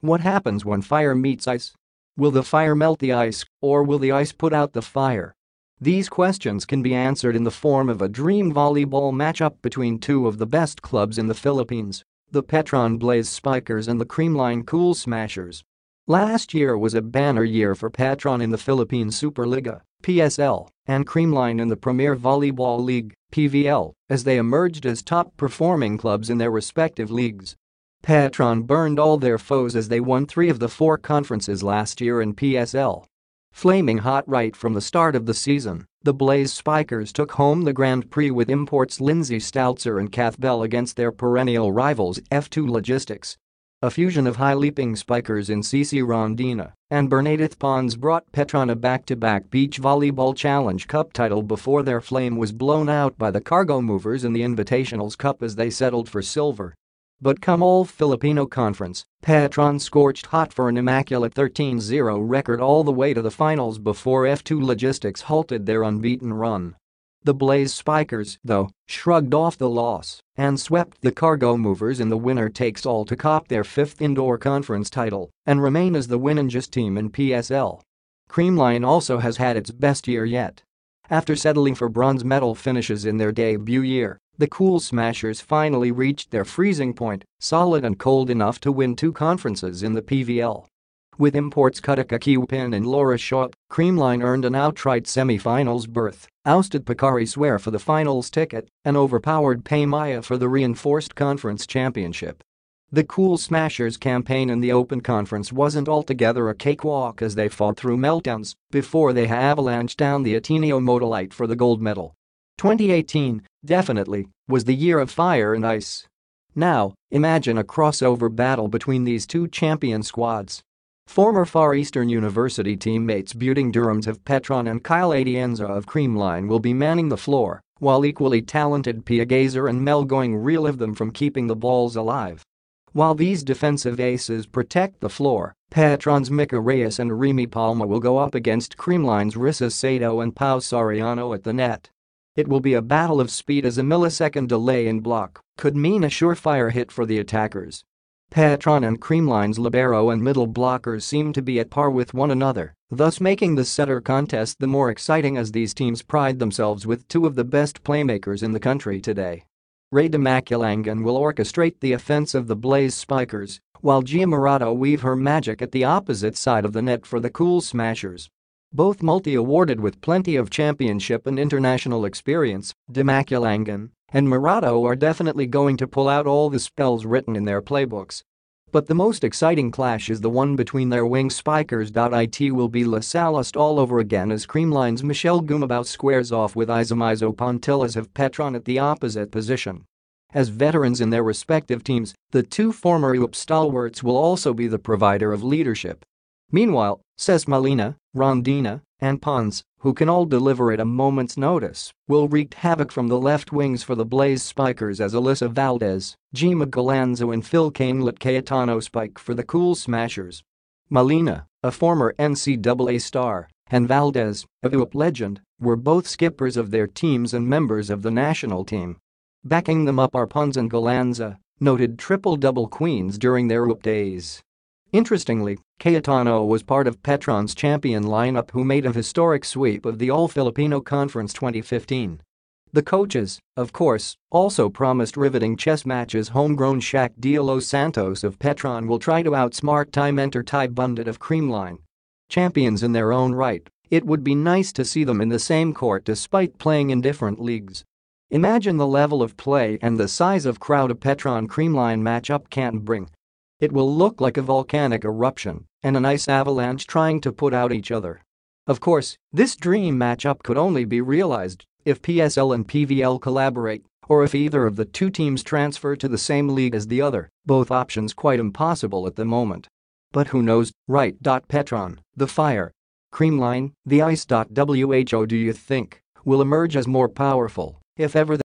What happens when fire meets ice? Will the fire melt the ice, or will the ice put out the fire? These questions can be answered in the form of a dream volleyball matchup between two of the best clubs in the Philippines, the Petron Blaze Spikers and the Creamline Cool Smashers. Last year was a banner year for Petron in the Philippine Superliga, PSL, and Creamline in the Premiere Volleyball League, PVL, as they emerged as top-performing clubs in their respective leagues. Petron burned all their foes as they won 3 of the 4 conferences last year in PSL. Flaming hot right from the start of the season, the Blaze Spikers took home the Grand Prix with imports Lindsay, Stalzer and Kath against their perennial rivals F2 Logistics. A fusion of high-leaping spikers in Sisi, Rondina and Bernadeth Pons brought Petron a back-to-back Beach Volleyball Challenge Cup title before their flame was blown out by the cargo movers in the Invitationals Cup as they settled for silver. But come All-Filipino Conference, Petron scorched hot for an immaculate 13-0 record all the way to the finals before F2 Logistics halted their unbeaten run. The Blaze Spikers, though, shrugged off the loss and swept the cargo movers in the winner-takes-all to cop their 5th indoor conference title and remain as the winningest team in PSL. Creamline also has had its best year yet. After settling for bronze medal finishes in their debut year, the Cool Smashers finally reached their freezing point, solid and cold enough to win 2 conferences in the PVL. With imports Kutika Kiwpin and Laura Shaw, Creamline earned an outright semi-finals berth, ousted Picari Swear for the finals ticket, and overpowered Paymaya for the reinforced conference championship. The Cool Smashers' campaign in the Open Conference wasn't altogether a cakewalk as they fought through meltdowns before they avalanched down the Ateneo Modalite for the gold medal. 2018, definitely, was the year of fire and ice. Now, imagine a crossover battle between these two champion squads. Former Far Eastern University teammates Buting Durhams of Petron and Kyle Atienza of Creamline will be manning the floor, while equally talented Pia Gazer and Mel Going relive them from keeping the balls alive. While these defensive aces protect the floor, Petron's Mika Reyes and Remy Palma will go up against Creamline's Rissa Sato and Pau Soriano at the net. It will be a battle of speed as a millisecond delay in block could mean a surefire hit for the attackers. Petron and Creamline's libero and middle blockers seem to be at par with one another, thus making the setter contest the more exciting as these teams pride themselves with 2 of the best playmakers in the country today. Rayda Maculangan will orchestrate the offense of the Blaze Spikers, while Gia Murado weave her magic at the opposite side of the net for the Cool Smashers. Both multi-awarded with plenty of championship and international experience, Maculangan and Murado are definitely going to pull out all the spells written in their playbooks. But the most exciting clash is the one between their wing spikers. It will be La Salast all over again as Creamline's Michelle Gumabao squares off with Izamizo Pontillas of Petron at the opposite position. As veterans in their respective teams, the 2 former UP stalwarts will also be the provider of leadership. Meanwhile, Ses Molina, Rondina, and Pons, who can all deliver at a moment's notice, will wreak havoc from the left wings for the Blaze Spikers as Alyssa Valdez, Gima Galanzo and Phil Kane let Cayetano spike for the Cool Smashers. Molina, a former NCAA star, and Valdez, a UP legend, were both skippers of their teams and members of the national team. Backing them up are Pons and Galanza, noted triple-double queens during their UP days. Interestingly, Cayetano was part of Petron's champion lineup who made a historic sweep of the All-Filipino Conference 2015. The coaches, of course, also promised riveting chess matches. Homegrown Shaq de los Santos of Petron will try to outsmart Mentor Ty Bundit of Creamline. Champions in their own right, it would be nice to see them in the same court despite playing in different leagues. Imagine the level of play and the size of crowd a Petron-Creamline matchup can bring. It will look like a volcanic eruption and an ice avalanche trying to put out each other. Of course, this dream matchup could only be realized if PSL and PVL collaborate or if either of the 2 teams transfer to the same league as the other, both options quite impossible at the moment. But who knows, right? Petron, the fire. Creamline, the ice. Who do you think will emerge as more powerful, if ever?